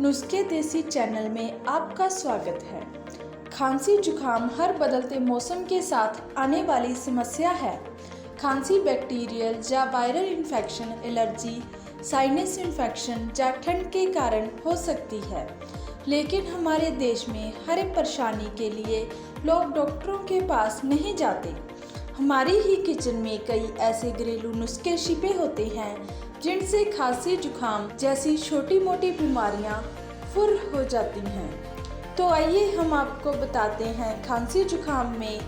नुस्खे देसी चैनल में आपका स्वागत है। खांसी जुकाम हर बदलते मौसम के साथ आने वाली समस्या है। खांसी बैक्टीरियल या viral infection, allergy, sinus infection या ठंड के कारण हो सकती है। लेकिन हमारे देश में हर एक परेशानी के लिए लोग डॉक्टरों के पास नहीं जाते। हमारी ही किचन में कई ऐसे घरेलू नुस्खे छिपे होते हैं जिनसे खांसी जुकाम जैसी छोटी मोटी बीमारियां फुर हो जाती हैं। तो आइए हम आपको बताते हैं खांसी जुकाम में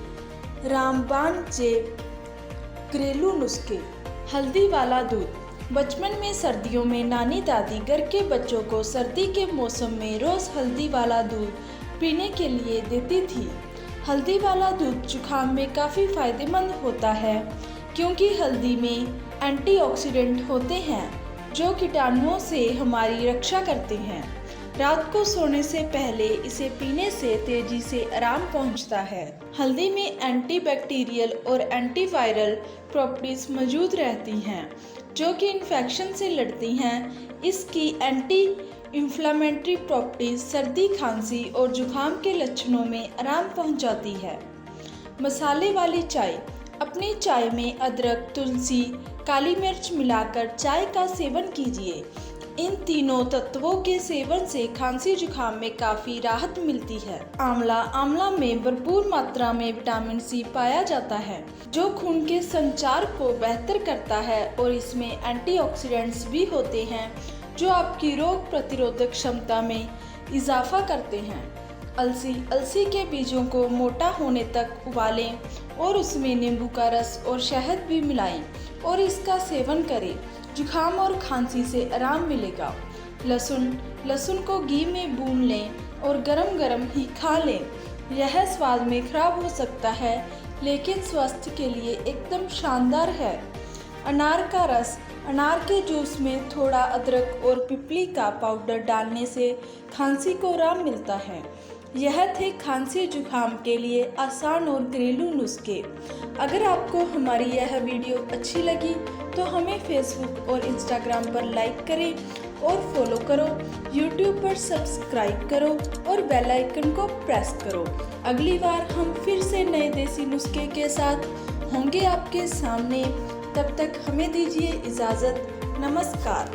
रामबाण जे घरेलू नुस्खे। हल्दी वाला दूध। बचपन में सर्दियों में नानी दादी घर के बच्चों को सर्दी के मौसम में रोज़ हल्दी वाला दूध पीने के लिए देती थी। हल्दी वाला दूध जुकाम में काफ़ी फायदेमंद होता है क्योंकि हल्दी में एंटीऑक्सीडेंट होते हैं जो कीटाणुओं से हमारी रक्षा करते हैं। रात को सोने से पहले इसे पीने से तेजी से आराम पहुंचता है। हल्दी में एंटीबैक्टीरियल और एंटीवायरल प्रॉपर्टीज मौजूद रहती हैं जो कि इन्फेक्शन से लड़ती हैं। इसकी एंटी इन्फ्लेमेटरी प्रॉपर्टीज सर्दी, खांसी और जुकाम के लक्षणों में आराम पहुंचाती है। मसाले वाली चाय। अपनी चाय में अदरक, तुलसी, काली मिर्च मिलाकर चाय का सेवन कीजिए। इन तीनों तत्वों के सेवन से खांसी जुकाम में काफ़ी राहत मिलती है। आंवला में भरपूर मात्रा में विटामिन सी पाया जाता है जो खून के संचार को बेहतर करता है और इसमें एंटीऑक्सीडेंट्स भी होते हैं जो आपकी रोग प्रतिरोधक क्षमता में इजाफा करते हैं। अलसी के बीजों को मोटा होने तक उबालें और उसमें नींबू का रस और शहद भी मिलाएं और इसका सेवन करें। जुकाम और खांसी से आराम मिलेगा। लहसुन को घी में भून लें और गरम गरम ही खा लें। यह स्वाद में खराब हो सकता है लेकिन स्वास्थ्य के लिए एकदम शानदार है। अनार का रस। अनार के जूस में थोड़ा अदरक और पिपली का पाउडर डालने से खांसी को आराम मिलता है। यह थे खांसी जुकाम के लिए आसान और घरेलू नुस्खे। अगर आपको हमारी यह वीडियो अच्छी लगी तो हमें फेसबुक और इंस्टाग्राम पर लाइक करें और फॉलो करो, यूट्यूब पर सब्सक्राइब करो और बेल आइकन को प्रेस करो। अगली बार हम फिर से नए देसी नुस्खे के साथ होंगे आपके सामने। तब तक हमें दीजिए इजाज़त। नमस्कार।